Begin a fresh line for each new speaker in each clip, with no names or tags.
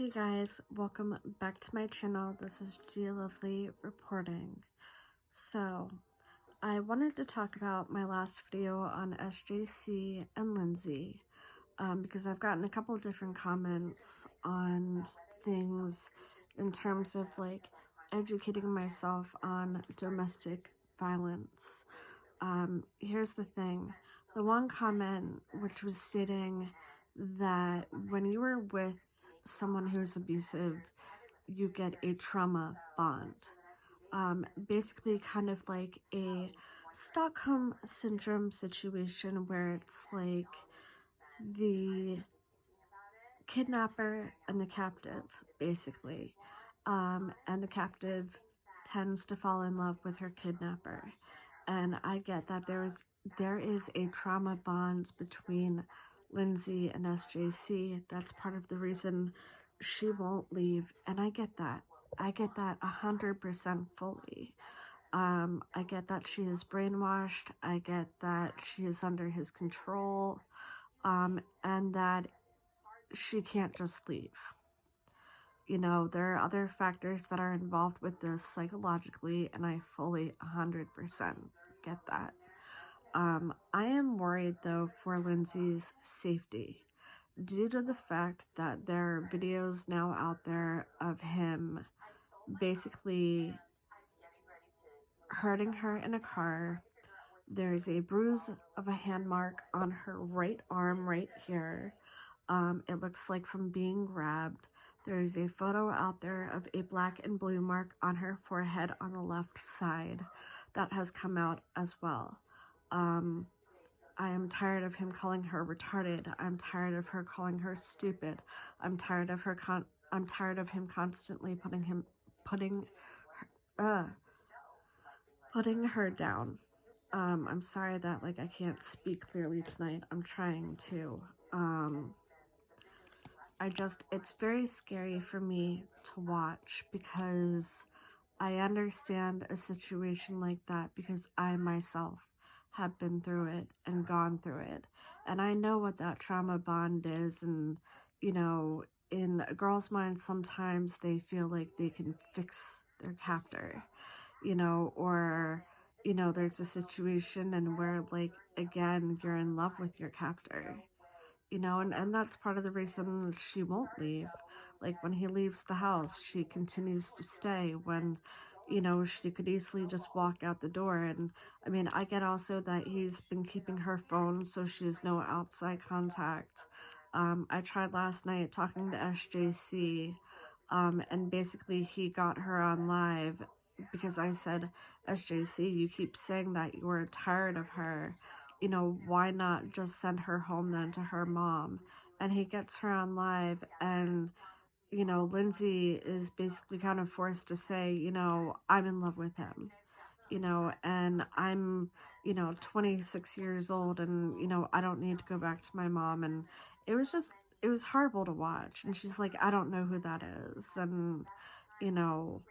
Hey guys, welcome back to my channel. This is Gia Lovely reporting. So, I wanted to talk about my last video on SJC and Lindsay because I've gotten a couple of different comments on things in terms of like educating myself on domestic violence. Here's the thing. The one comment which was stating that when you are with someone who's abusive, you get a trauma bond. Basically kind of like a Stockholm syndrome situation where it's like the kidnapper and the captive, basically. And the captive tends to fall in love with her kidnapper. And I get that there is a trauma bond between Lindsay and SJC. That's part of the reason she won't leave, and I get that. I get that 100% fully. I get that she is brainwashed. I get that she is under his control, and that she can't just leave. You know, there are other factors that are involved with this psychologically, and I fully 100% get that. I am worried though for Lindsay's safety due to the fact that there are videos now out there of him basically hurting her in a car. There's a bruise of a hand mark on her right arm right here. It looks like from being grabbed. There's a photo out there of a black and blue mark on her forehead on the left side that has come out as well. I am tired of him calling her retarded. I'm tired of her calling her stupid. I'm tired of him constantly putting her down. I'm sorry that like I can't speak clearly tonight. I'm trying to. It's very scary for me to watch because I understand a situation like that because I myself have been through it and gone through it. And I know what that trauma bond is. And, you know, in a girl's mind, sometimes they feel like they can fix their captor, you know, or, you know, there's a situation and where, like, again, you're in love with your captor, you know, and that's part of the reason she won't leave. Like, when he leaves the house, she continues to stay when, you know, she could easily just walk out the door. And I mean, I get also that he's been keeping her phone so she has no outside contact. I tried last night talking to SJC, and basically he got her on live because I said, SJC, you keep saying that you were tired of her. You know, why not just send her home then to her mom? And he gets her on live, and, you know, Lindsay is basically kind of forced to say, you know, I'm in love with him, you know, and I'm, you know, 26 years old, and, you know, I don't need to go back to my mom. And it was horrible to watch. And she's like, I don't know who that is. And, you know,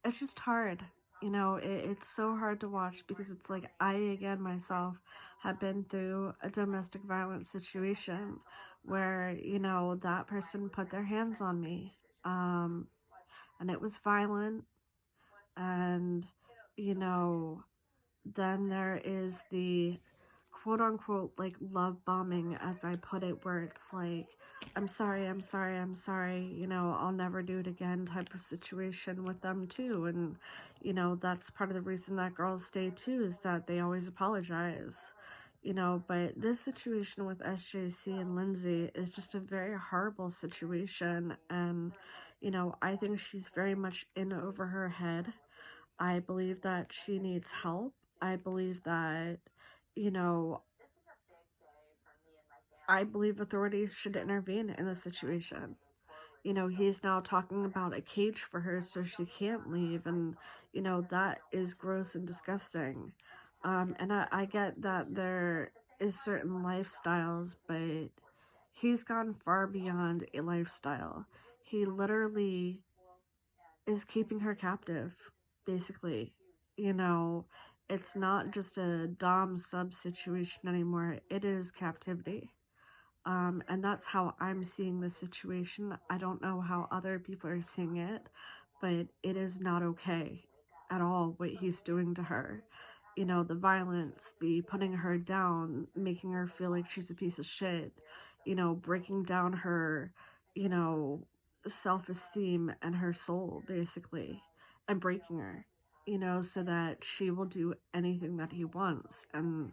it's just hard. You know, it's so hard to watch because it's like I, again, myself have been through a domestic violence situation where, you know, that person put their hands on me. And it was violent. And, you know, then there is the quote unquote like love bombing, as I put it, where it's like, I'm sorry, you know, I'll never do it again type of situation with them too. And, you know, that's part of the reason that girls stay too, is that they always apologize, you know. But this situation with SJC and Lindsay is just a very horrible situation. And, you know, I think she's very much in over her head. I believe that she needs help. I believe that, you know, I believe authorities should intervene in the situation. You know, he's now talking about a cage for her so she can't leave, and, you know, that is gross and disgusting. And I get that there is certain lifestyles, but he's gone far beyond a lifestyle. He literally is keeping her captive, basically. You know, it's not just a dom sub situation anymore, it is captivity. And that's how I'm seeing the situation. I don't know how other people are seeing it, but it is not okay at all what he's doing to her. You know, the violence, the putting her down, making her feel like she's a piece of shit, you know, breaking down her, you know, self esteem and her soul, basically, and breaking her, you know, so that she will do anything that he wants. And,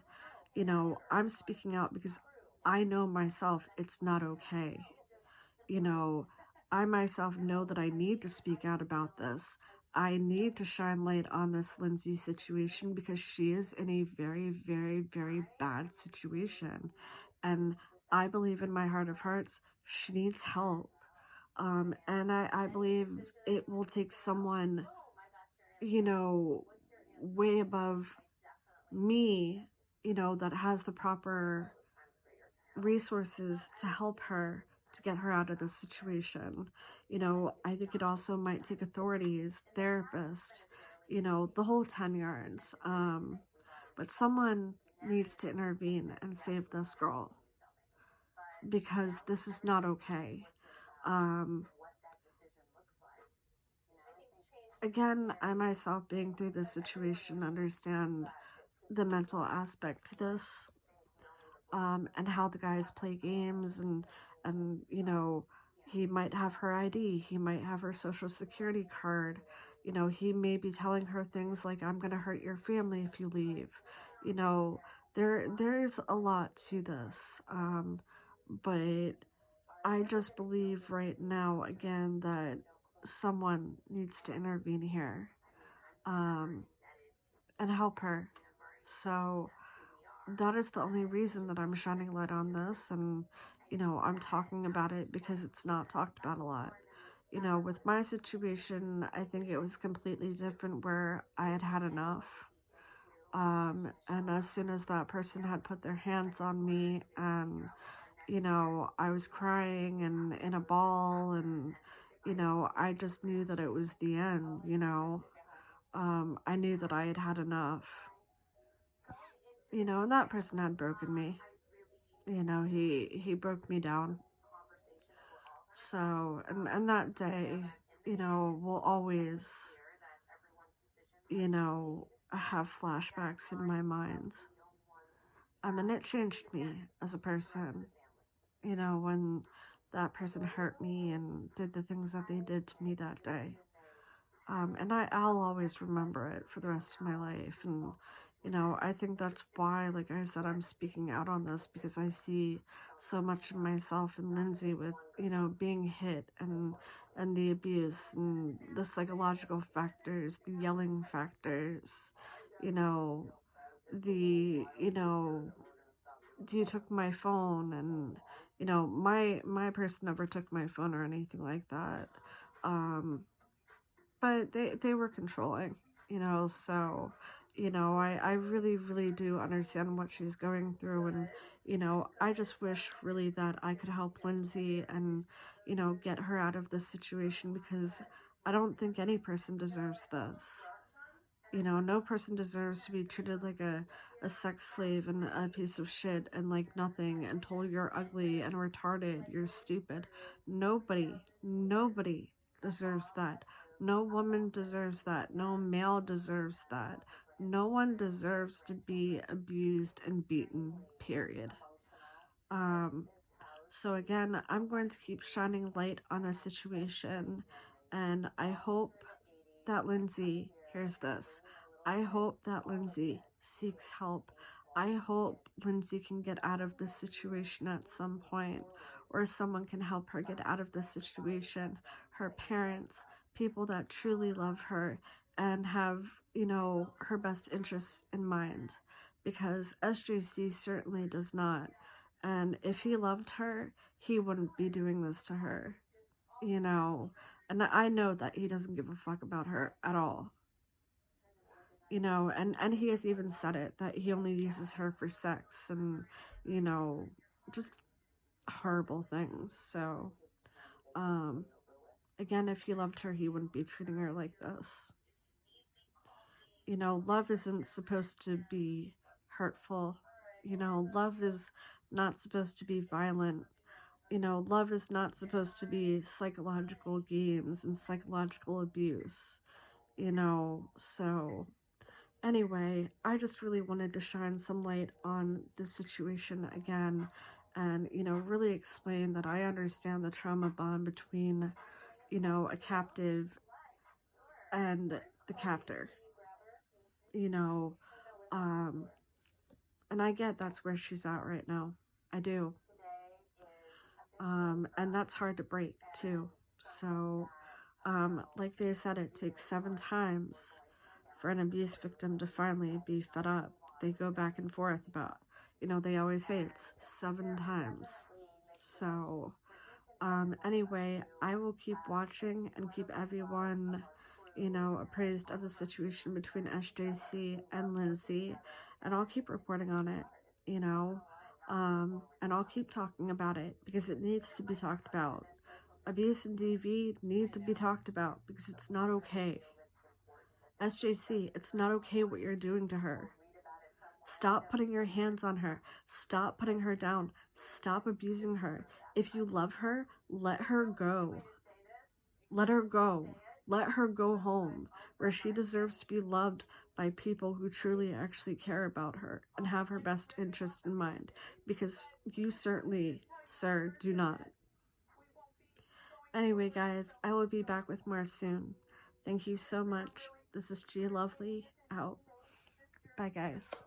you know, I'm speaking out because I know myself it's not okay. You know, I myself know that I need to speak out about this. I need to shine light on this Lindsay situation because she is in a very, very, very bad situation. And I believe in my heart of hearts, she needs help. And I believe it will take someone, you know, way above me, you know, that has the proper resources to help her to get her out of this situation. You know, I think it also might take authorities, therapists, you know, the whole 10 yards. But someone needs to intervene and save this girl because this is not okay. Um, Again, I myself being through this situation understand the mental aspect to this, and how the guys play games and you know, he might have her ID, he might have her social security card, you know, he may be telling her things like I'm gonna hurt your family if you leave, you know, there's a lot to this, but I just believe right now again that someone needs to intervene here, um, and help her. So that is the only reason that I'm shining light on this, and you know, I'm talking about it because it's not talked about a lot. You know, with my situation, I think it was completely different where I had had enough. And as soon as that person had put their hands on me, and you know, I was crying and in a ball, and you know, I just knew that it was the end. You know, I knew that I had had enough. You know, and that person had broken me. You know, he broke me down. So and that day, you know, will always, you know, have flashbacks in my mind. And it changed me as a person. You know, when that person hurt me and did the things that they did to me that day. And I'll always remember it for the rest of my life. And, you know, I think that's why, like I said, I'm speaking out on this because I see so much of myself in Lindsay with, you know, being hit and the abuse and the psychological factors, the yelling factors, you know, you know, you took my phone and, you know, my person never took my phone or anything like that. Um, but they were controlling, you know, so you know, I really really do understand what she's going through, and you know, I just wish really that I could help Lindsay and you know, get her out of this situation because I don't think any person deserves this. You know, no person deserves to be treated like a sex slave and a piece of shit and like nothing and told you're ugly and retarded, you're stupid. Nobody deserves that. No woman deserves that. No male deserves that. No one deserves to be abused and beaten, period. Um, so again, I'm going to keep shining light on the situation, and I hope that Lindsay hears this. I hope that Lindsay seeks help. I hope Lindsay can get out of this situation at some point, or someone can help her get out of this situation. Her parents, people that truly love her and have, you know, her best interests in mind. Because SJC certainly does not. And if he loved her, he wouldn't be doing this to her, you know. And I know that he doesn't give a fuck about her at all, you know. And he has even said it that he only uses her for sex and, you know, just horrible things. So, um, again, if he loved her, he wouldn't be treating her like this. You know, love isn't supposed to be hurtful. You know, love is not supposed to be violent. You know, love is not supposed to be psychological games and psychological abuse, you know. So anyway, I just really wanted to shine some light on this situation again, and, you know, really explain that I understand the trauma bond between, you know, a captive and the captor, you know. um and I get that's where she's at right now. I do. And that's hard to break too. So like they said, it takes 7 times for an abuse victim to finally be fed up. They go back and forth about, you know, they always say it's 7 times. So anyway, I will keep watching and keep everyone, you know, appraised of the situation between SJC and Lindsay, and I'll keep reporting on it, you know. And I'll keep talking about it because it needs to be talked about. Abuse and DV need to be talked about because it's not okay. SJC, it's not okay what you're doing to her. Stop putting your hands on her. Stop putting her down. Stop abusing her. If you love her, let her go. Let her go. Let her go home, where she deserves to be loved by people who truly actually care about her and have her best interest in mind, because you certainly, sir, do not. Anyway, guys, I will be back with more soon. Thank you so much. This is Gia Lovely, out. Bye, guys.